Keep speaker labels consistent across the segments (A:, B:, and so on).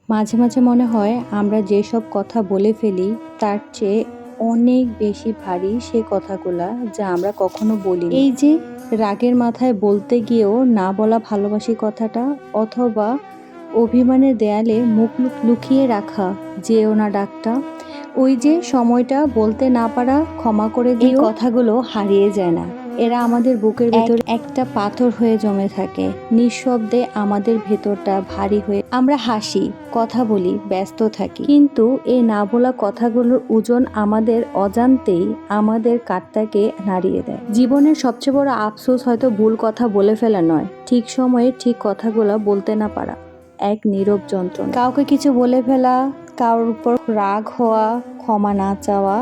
A: মাঝে মাঝে মনে হয় আমরা যেসব কথা বলে ফেলি তার চেয়ে অনেক বেশি ভারী সে কথাগুলা যা আমরা কখনো বলিনি। এই যে রাগের মাথায় বলতে গিয়েও না বলা ভালোবাসি কথাটা, অথবা অভিমানের দেয়ালে মুখ লুকিয়ে রাখা যেও না ডাকটা, ওই যে সময়টা বলতে না পারা ক্ষমা করে দিও, এই কথাগুলো হারিয়ে যায় না। এরা আমাদের বুকের ভেতরে একটা পাথর হয়ে জমে থাকে, নিঃশব্দে আমাদের ভেতরটা ভারী হয়ে। আমরা হাসি, কথা বলি, ব্যস্ত থাকি, কিন্তু এই না বলা কথাগুলোর ওজন আমাদের অজান্তেই আমাদের কাঁধটাকে নাড়িয়ে দেয়। জীবনের সবচেয়ে বড় আফসোস হয়তো ভুল কথা বলে ফেলা নয়, ঠিক সময়ে ঠিক কথাগুলো বলতে না পারা। এক নীরব যন্ত্রণা, কাউকে কিছু বলে ফেলা, কারোর উপর রাগ হওয়া, ক্ষমা না চাওয়া,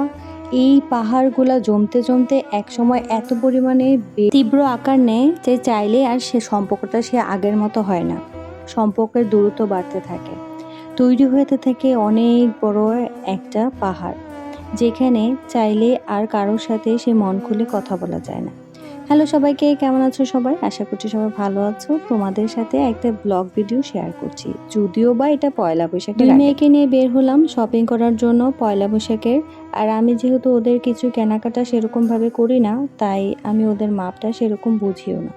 A: এই পাহাড়গুলা জমতে জমতে একসময় এত পরিমাণে তীব্র আকার নেয় যে চাইলে আর সে সম্পর্কটা সে আগের মতো হয় না। সম্পর্কের দূরত্ব বাড়তে থাকে, তৈরি হতে থাকে অনেক বড় একটা পাহাড়, যেখানে চাইলে আর কারোর সাথে সে মন খুলে কথা বলা যায় না। হ্যালো সবাইকে, কেমন আছো সবাই? আশা করছি সবাই ভালো আছো। তোমাদের সাথে একটা ব্লগ ভিডিও শেয়ার করছি, যদিও বা এটা পয়লা বৈশাখের। দুই মেয়েকে নিয়ে বের হলাম শপিং করার জন্য পয়লা বৈশাখের। আর আমি যেহেতু ওদের কিছু কেনাকাটা সেরকম ভাবে করি না, তাই আমি ওদের মাপটা সেরকম বুঝিও না।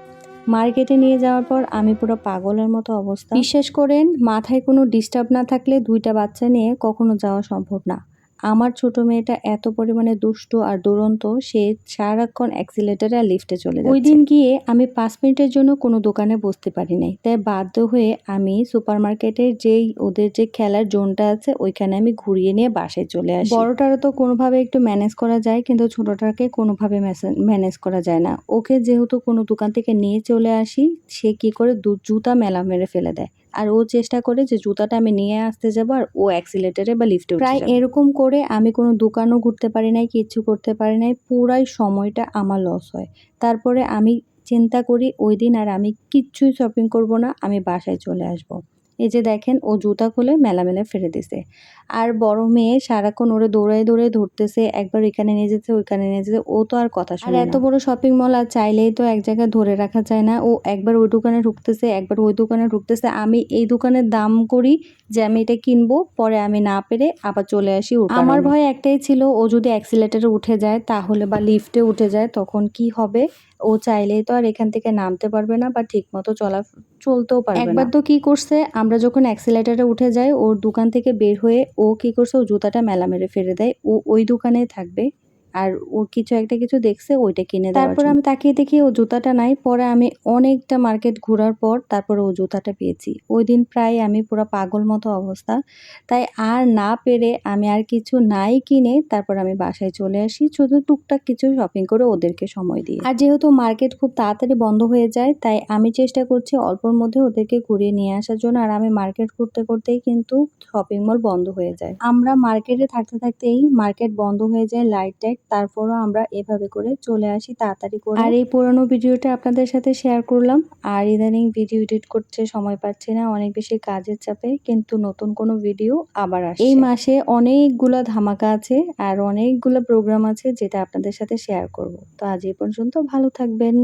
A: মার্কেটে নিয়ে যাওয়ার পর আমি পুরো পাগলের মতো অবস্থা। বিশ্বাস করেন, মাথায় কোনো ডিস্টার্ব না থাকলে দুইটা বাচ্চা নিয়ে কখনো যাওয়া সম্ভব না। আমার ছোট মেয়েটা এত পরিমাণে দুষ্ট আর দুরন্ত, সে সারাক্ষণ অ্যাক্সিলেটারে আর লিফটে চলে যাচ্ছে। ওই দিন গিয়ে আমি 5 মিনিটের জন্য কোনো দোকানে বসতে পারি নাই, তাই বাধ্য হয়ে আমি সুপারমার্কেটের যেই ওদের যে খেলার জোনটা আছে ওইখানে আমি ঘুরিয়ে নিয়ে বাসায় চলে আসি। বড়টারও তো কোনোভাবে একটু ম্যানেজ করা যায়, কিন্তু ছোটটাকে কোনোভাবে ম্যানেজ করা যায় না। ওকে যেহেতু কোনো দোকান থেকে নিয়ে চলে আসি, সে কি করে জুতা মেলা মেরে ফেলে দেয়, আর ও চেষ্টা করে যে জুতাটা আমি নিয়ে আসতে যাবো আর ও অ্যাক্সিলেটারে বা লিফটে উঠে যাবে। প্রায় এরকম করে আমি কোনো দোকানও ঘুরতে পারি নাই, কিচ্ছু করতে পারি নাই, পুরাই সময়টা আমার লস হয়। তারপরে আমি চিন্তা করি ওই দিন আর আমি কিচ্ছুই শপিং করব না, আমি বাসায় চলে আসব। এই যে দেখেন, ও জুতা খুলে মেলা ফেলে দিছে। আর বড় মেয়ে সারাক্ষণ ওরে দৌড়ায় দৌড়ায় ধরতেছে, একবার এখানে নিয়ে যেতে ওইখানে নিয়ে যেতে, ও তো আর কথা শুনে না। আর এত বড় শপিং মল আর চাইলেই তো এক জায়গায় ধরে রাখা যায় না। ও একবার ওই দোকানে ঢুকতেছে, একবার ওই দোকানে ঢুকতেছে। আমি এই দোকানের দাম করি যে আমি এটা কিনবো, পরে আমি না পেরে আবার চলে আসি। আমার ভয় একটাই ছিল, ও যদি অ্যাক্সিলেটারে উঠে যায় তাহলে, বা লিফটে উঠে যায়, তখন কি হবে? ও চাইলেই তো আর এখান থেকে নামতে পারবে না বা ঠিক মতো চলতেও পারবে না। একবার তো কি করছে, আমরা যখন অ্যাক্সিলেটারে উঠে যাই, ওর দোকান থেকে বের হয়ে ও কি করছে, ও জুতাটা মেলা মেরে ফেলে দেয়। ও ওই দোকানেই থাকবে, আর ও কিছু দেখছে ওইটা কিনে দেওয়ার জন্য। তারপর আমি তাকিয়ে দেখি ও জুতাটা নাই। পরে আমি অনেকটা মার্কেট ঘোরার পর তারপর ও জুতাটা পেয়েছি। ওই দিন প্রায় আমি পুরো পাগল মতো অবস্থা, তাই আর না পেরে আমি আর কিছু নাই কিনে তারপর আমি বাসায় চলে আসি, শুধু টুকটাক কিছু শপিং করে ওদেরকে সময় দিয়ে। আর যেহেতু মার্কেট খুব তাড়াতাড়ি বন্ধ হয়ে যায়, তাই আমি চেষ্টা করছি অল্পর মধ্যে ওদেরকে ঘুরিয়ে নিয়ে আসার জন্য। আর আমি মার্কেট করতে করতেই কিন্তু শপিং মল বন্ধ হয়ে যায়। আমরা মার্কেটে থাকতে থাকতেই মার্কেট বন্ধ হয়ে যায়, লাইট টাইট, তারপরও আমরা এভাবে করে চলে আসি তাড়াতাড়ি করে। আর এই পুরোনো ভিডিওটা আপনাদের সাথে শেয়ার করলাম। আর ইদানিং ভিডিও এডিট করতে সময় পাচ্ছি না, অনেক বেশি কাজের চাপে, কিন্তু নতুন কোনো ভিডিও আবার আসছে। এই মাসে অনেকগুলা ধামাকা আছে আর অনেকগুলো প্রোগ্রাম আছে, যেটা আপনাদের সাথে শেয়ার করব। তো আজ এই পর্যন্ত, ভালো থাকবেন।